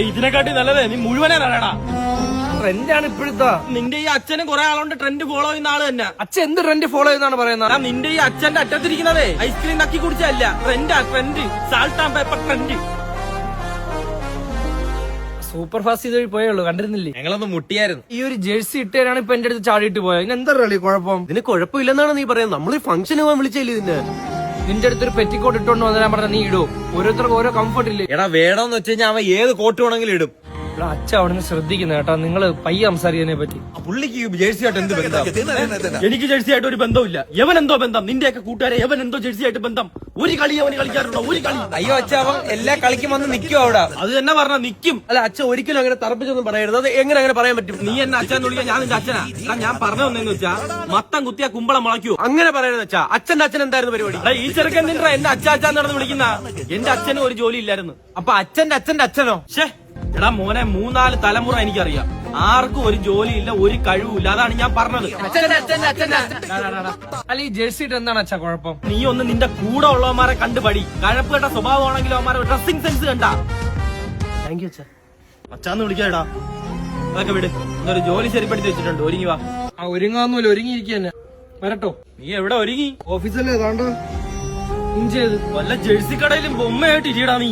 ഇതിനെക്കാട്ടി നല്ലതേ നീ മുഴുവനെ നടടാ. ട്രെൻഡാണ് ഇപ്പോഴത്തെ. നിന്റെ ഈ അച്ഛനും കുറെ ആളുണ്ട് ട്രെൻഡ് ഫോളോ ചെയ്യുന്ന ആള് തന്നെ. അച്ഛൻ എന്ത് ട്രെൻഡ് ഫോളോ ചെയ്യുന്നതാണ് പറയുന്നത്? നിന്റെ ഈ അച്ഛന്റെ അറ്റത്തിരിക്കുന്നതേ ഐസ്ക്രീം നക്കി കുടിച്ചല്ല, ട്രെൻഡാ trend. Salt and pepper trend. Super fast ഇതുവഴി പോയുള്ളൂ, കണ്ടിരുന്നില്ലേ? ഞങ്ങളൊന്ന് മുട്ടിയായിരുന്നു. ഈ ഒരു ജേഴ്സി ഇട്ടേരാണ് ഇപ്പൊ എന്റെ അടുത്ത് ചാടിയിട്ട് പോയത്. ഇനി എന്താ കളി കുഴപ്പം? ഇതിന് കുഴപ്പമില്ലെന്നാണ് നീ പറയുന്നത്. നമ്മളീ ഫംഗ്ഷന് പോകാൻ വിളിച്ചില്ലേ ഇതിന്? നിന്റെ അടുത്തൊരു പെറ്റിക്കോട്ട് ഇട്ടോണ്ട് വന്നാൽ ഞാൻ പറഞ്ഞ നീ ഇടൂ. ഓരോരുത്തർക്കും ഓരോ കംഫർട്ട് ഇല്ലേ? എടാ വേണമെന്ന് വെച്ച് കഴിഞ്ഞാൽ അവൻ ഏത് കോട്ട് വേണമെങ്കിലും ഇടും. അച്ഛൻ അവിടെ നിന്ന് ശ്രദ്ധിക്കുന്ന കേട്ടോ, നിങ്ങള് പയ്യെ സംസാരിക്കുന്നതിനെ പറ്റി. പുള്ളിക്ക് ജേഴ്സി ആയിട്ട് എന്ത് ബന്ധം? എനിക്ക് ജേഴ്സി ആയിട്ട് ഒരു ബന്ധമില്ല. എവൻ എന്തോ ബന്ധം? നിന്റെയൊക്കെ കൂട്ടുകാരെ എവൻ എന്തോ ജേഴ്സി ആയിട്ട് ബന്ധം? ഒരു കളി അവന് കളിക്കാറുണ്ടോ? ഒരു കളി? അയ്യോ അച്ഛ, അവൻ എല്ലാ കളിക്കും വന്ന് നിൽക്കും അവിടെ. അത് തന്നെ പറഞ്ഞ നിക്കും. അല്ല അച്ഛൻ ഒരിക്കലും അങ്ങനെ തറപ്പിച്ചൊന്നും പറയരുത്. അത് എങ്ങനെ അങ്ങനെ പറയാൻ പറ്റും? നീ എന്നെ അച്ഛൻ വിളിക്കാൻ ഞാൻ നിന്റെ അച്ഛനാ? ഞാൻ പറഞ്ഞു വന്നെന്ന് വെച്ചാ മത്തം കുത്തിയാ കുമ്പളം മുളയ്ക്കൂ. അങ്ങനെ പറയരുത് അച്ഛാ. അച്ഛന്റെ അച്ഛൻ എന്തായിരുന്നു പരിപാടി? ഈ ചെറുക്കൻ നിന്റെ എന്റെ അച്ഛാച്ചാൻ നടന്ന് വിളിക്കുന്ന. എന്റെ അച്ഛനും ഒരു ജോലി ഇല്ലായിരുന്നു. അപ്പൊ അച്ഛന്റെ അച്ഛനോ? ഷേ എടാ മോനെ, 3-4 തലമുറ എനിക്കറിയാം. ആർക്കും ഒരു ജോലിയില്ല, ഒരു കഴിവില്ല. അതാണ് ഞാൻ പറഞ്ഞത്. അല്ല ഈ ജേഴ്സി ഇട്ട് എന്താണ് അച്ഛാ കുഴപ്പം? നീ ഒന്ന് നിന്റെ കൂടെ ഉള്ളവന്മാരെ കണ്ടു പടി. കഴപ്പ് കേട്ട സ്വഭാവമാണെങ്കിലും അവന്മാരെ ഡ്രസ്സിംഗ് സെൻസ് കണ്ടാ. താങ്ക് യു അച്ഛാ. അച്ഛാന്ന് വിളിക്കാടാ. അതൊക്കെ വിട്. ഇന്നൊരു ജോലി ശരിപ്പെടുത്തി വെച്ചിട്ടുണ്ട്. ഒരുങ്ങി വാ. ഒരുങ്ങാന്നൂല, ഒരുങ്ങിയിരിക്കുക തന്നെ. വരട്ടോ? നീ എവിടെ ഒരുങ്ങി? ഓഫീസല്ലേ ഏതാണ്ട് ഇഞ്ച് ചെയ്ത് വല്ല ജേഴ്സി കടയിലും ബൊമ്മയായിട്ട് ഇരിയടാ നീ.